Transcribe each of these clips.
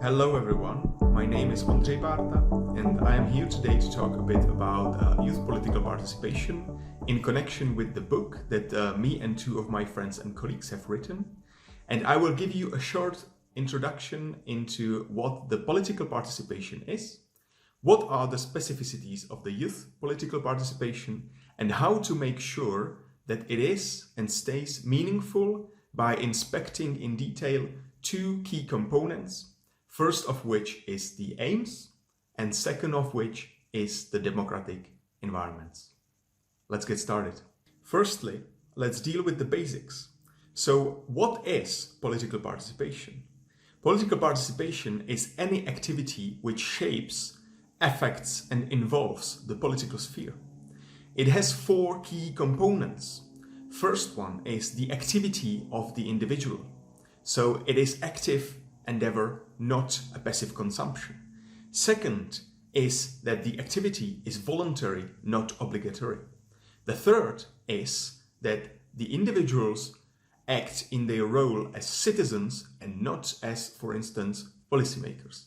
Hello everyone, my name is Ondřej Bárta and I am here today to talk a bit about youth political participation in connection with the book that me and two of my friends and colleagues have written. And I will give you a short introduction into what the political participation is, what are the specificities of the youth political participation, and how to make sure that it is and stays meaningful by inspecting in detail two key components, first of which is the aims, and second of which is the democratic environments. Let's get started. Firstly, let's deal with the basics. So, what is political participation? Political participation is any activity which shapes, affects, and involves the political sphere. It has four key components. First one is the activity of the individual. So it is active endeavor, not a passive consumption. Second is that the activity is voluntary, not obligatory. The third is that the individuals act in their role as citizens and not as, for instance, policymakers.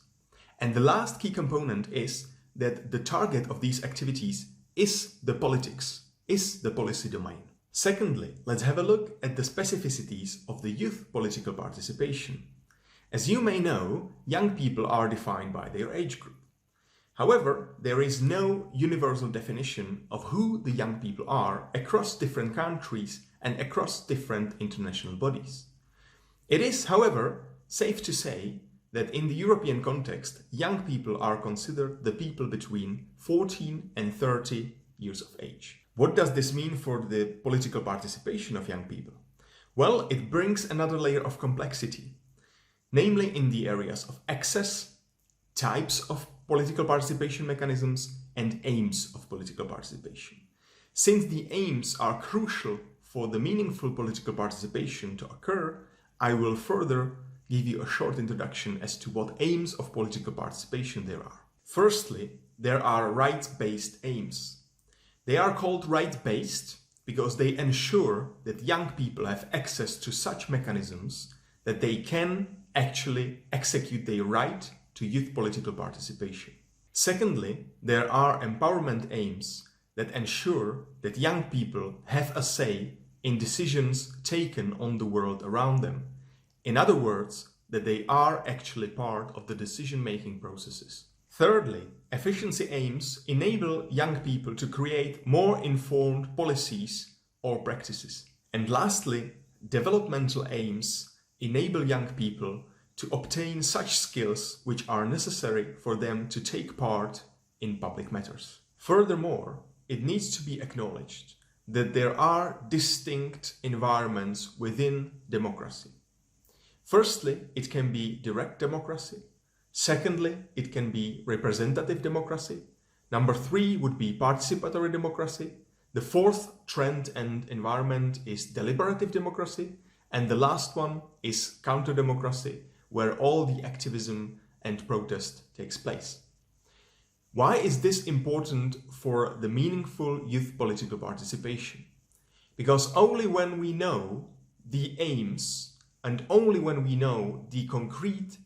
And the last key component is that the target of these activities is the politics, is the policy domain. Secondly, let's have a look at the specificities of the youth political participation. As you may know, young people are defined by their age group. However, there is no universal definition of who the young people are across different countries and across different international bodies. It is, however, safe to say that in the European context, young people are considered the people between 14 and 30 years of age. What does this mean for the political participation of young people? Well, it brings another layer of complexity, namely in the areas of access, types of political participation mechanisms, and aims of political participation. Since the aims are crucial for the meaningful political participation to occur, I will further give you a short introduction as to what aims of political participation there are. Firstly, there are right-based aims. They are called right-based because they ensure that young people have access to such mechanisms that they can actually execute their right to youth political participation. Secondly, there are empowerment aims that ensure that young people have a say in decisions taken on the world around them. In other words, that they are actually part of the decision-making processes. Thirdly, efficiency aims enable young people to create more informed policies or practices. And lastly, developmental aims enable young people to obtain such skills which are necessary for them to take part in public matters. Furthermore, it needs to be acknowledged that there are distinct environments within democracy. Firstly, it can be direct democracy. Secondly, it can be representative democracy. Number 3 would be participatory democracy. The fourth trend and environment is deliberative democracy. And the last one is counter-democracy, where all the activism and protest takes place. Why is this important for the meaningful youth political participation? Because only when we know the aims and only when we know the concrete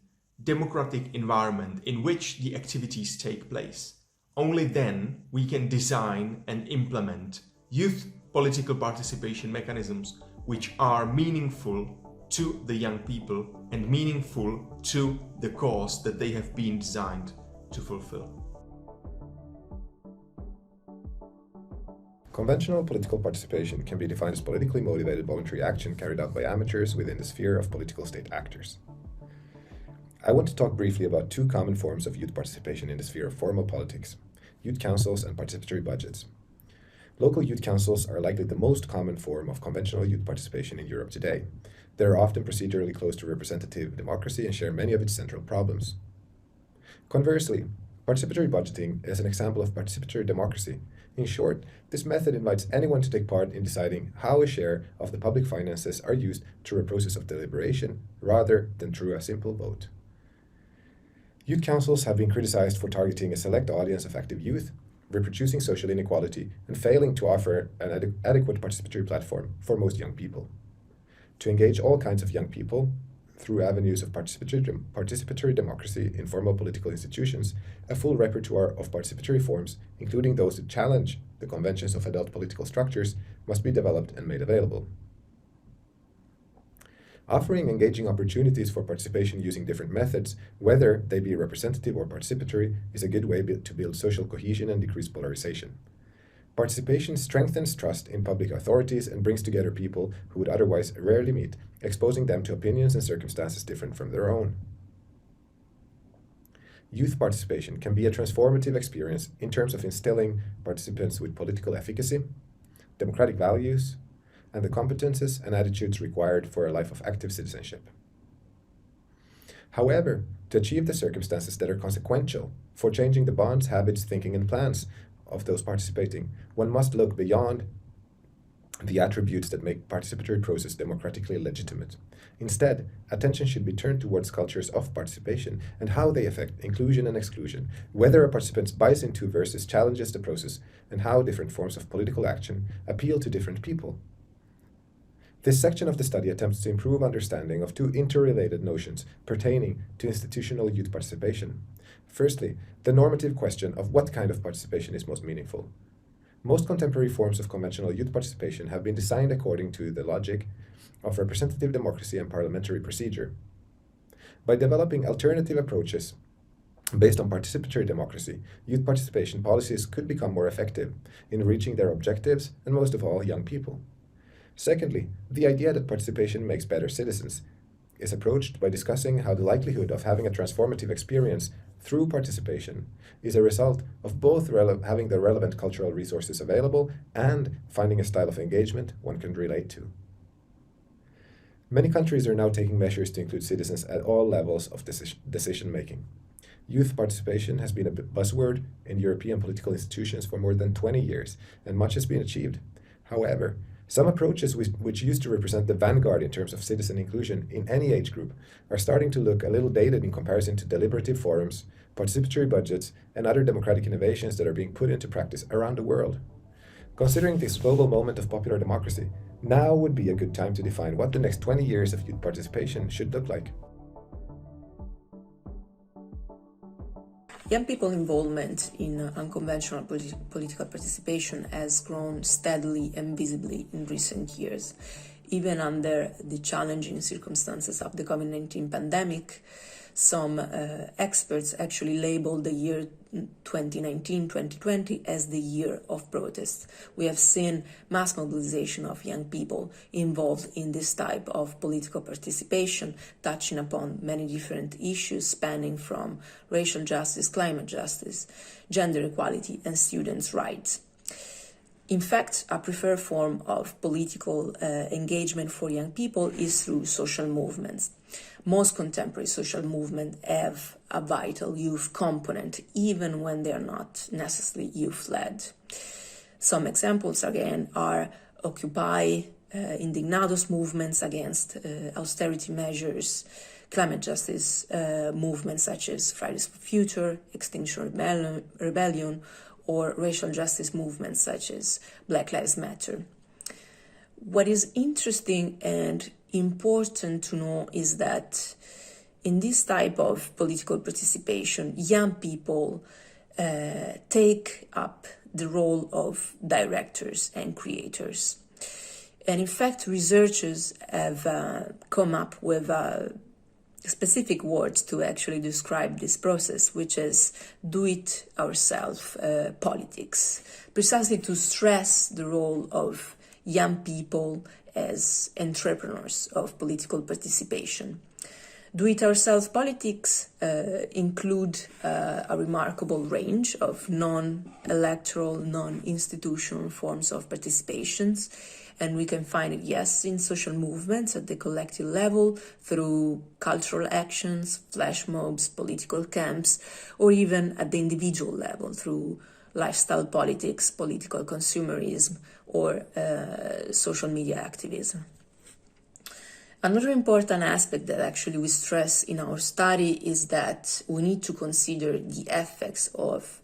democratic environment in which the activities take place, only then we can design and implement youth political participation mechanisms which are meaningful to the young people and meaningful to the cause that they have been designed to fulfill. Conventional political participation can be defined as politically motivated voluntary action carried out by amateurs within the sphere of political state actors. I want to talk briefly about two common forms of youth participation in the sphere of formal politics: youth councils and participatory budgets. Local youth councils are likely the most common form of conventional youth participation in Europe today. They are often procedurally close to representative democracy and share many of its central problems. Conversely, participatory budgeting is an example of participatory democracy. In short, this method invites anyone to take part in deciding how a share of the public finances are used through a process of deliberation rather than through a simple vote. Youth councils have been criticized for targeting a select audience of active youth, reproducing social inequality, and failing to offer an adequate participatory platform for most young people. To engage all kinds of young people through avenues of participatory democracy in formal political institutions, a full repertoire of participatory forms, including those that challenge the conventions of adult political structures, must be developed and made available. Offering engaging opportunities for participation using different methods, whether they be representative or participatory, is a good way to build social cohesion and decrease polarization. Participation strengthens trust in public authorities and brings together people who would otherwise rarely meet, exposing them to opinions and circumstances different from their own. Youth participation can be a transformative experience in terms of instilling participants with political efficacy, democratic values, and the competences and attitudes required for a life of active citizenship. However, to achieve the circumstances that are consequential for changing the bonds, habits, thinking, and plans of those participating, one must look beyond the attributes that make participatory process democratically legitimate. Instead, attention should be turned towards cultures of participation and how they affect inclusion and exclusion, whether a participant buys into versus challenges the process, and how different forms of political action appeal to different people. This section of the study attempts to improve understanding of two interrelated notions pertaining to institutional youth participation. Firstly, the normative question of what kind of participation is most meaningful. Most contemporary forms of conventional youth participation have been designed according to the logic of representative democracy and parliamentary procedure. By developing alternative approaches based on participatory democracy, youth participation policies could become more effective in reaching their objectives and, most of all, young people. Secondly, the idea that participation makes better citizens is approached by discussing how the likelihood of having a transformative experience through participation is a result of both having the relevant cultural resources available and finding a style of engagement one can relate to. Many countries are now taking measures to include citizens at all levels of decision-making. Youth participation has been a buzzword in European political institutions for more than 20 years, and much has been achieved. However, some approaches which used to represent the vanguard in terms of citizen inclusion in any age group are starting to look a little dated in comparison to deliberative forums, participatory budgets, and other democratic innovations that are being put into practice around the world. Considering this global moment of popular democracy, now would be a good time to define what the next 20 years of youth participation should look like. Young people involvement in unconventional political participation has grown steadily and visibly in recent years. Even under the challenging circumstances of the COVID-19 pandemic, some experts actually labeled the year 2019-2020 as the year of protest. We have seen mass mobilization of young people involved in this type of political participation, touching upon many different issues spanning from racial justice, climate justice, gender equality, and students' rights. In fact, a preferred form of political engagement for young people is through social movements. Most contemporary social movements have a vital youth component, even when they are not necessarily youth-led. Some examples, again, are Occupy, Indignados movements against austerity measures, climate justice movements such as Fridays for Future, Extinction Rebellion, or racial justice movements such as Black Lives Matter. What is interesting and important to know is that in this type of political participation, young people take up the role of directors and creators. And in fact, researchers have come up with specific words to actually describe this process, which is do-it-yourself politics, precisely to stress the role of young people as entrepreneurs of political participation. Do-it-yourself politics include a remarkable range of non-electoral, non-institutional forms of participations, and we can find it, yes, in social movements at the collective level, through cultural actions, flash mobs, political camps, or even at the individual level through lifestyle politics, political consumerism, or social media activism. Another important aspect that actually we stress in our study is that we need to consider the effects of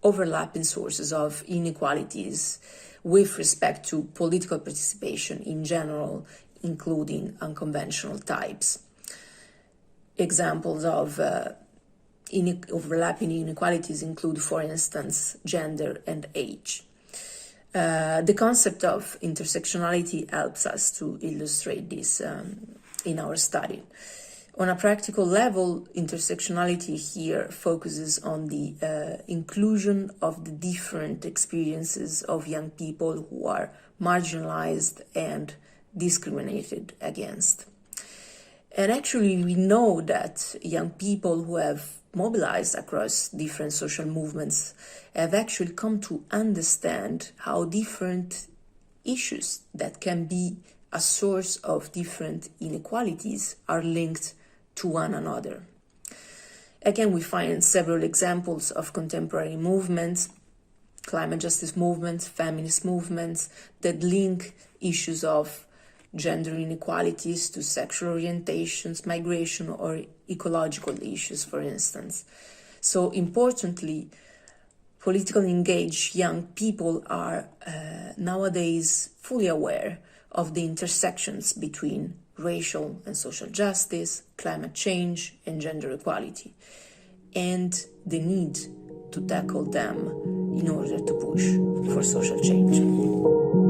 overlapping sources of inequalities with respect to political participation in general, including unconventional types. Examples of overlapping inequalities include, for instance, gender and age. The concept of intersectionality helps us to illustrate this in our study. On a practical level, intersectionality here focuses on the inclusion of the different experiences of young people who are marginalized and discriminated against. And actually, we know that young people who have mobilized across different social movements have actually come to understand how different issues that can be a source of different inequalities are linked to one another. Again, we find several examples of contemporary movements, climate justice movements, feminist movements, that link issues of gender inequalities to sexual orientations, migration, or ecological issues, for instance. So importantly, politically engaged young people are nowadays fully aware of the intersections between racial and social justice, climate change, and gender equality, and the need to tackle them in order to push for social change.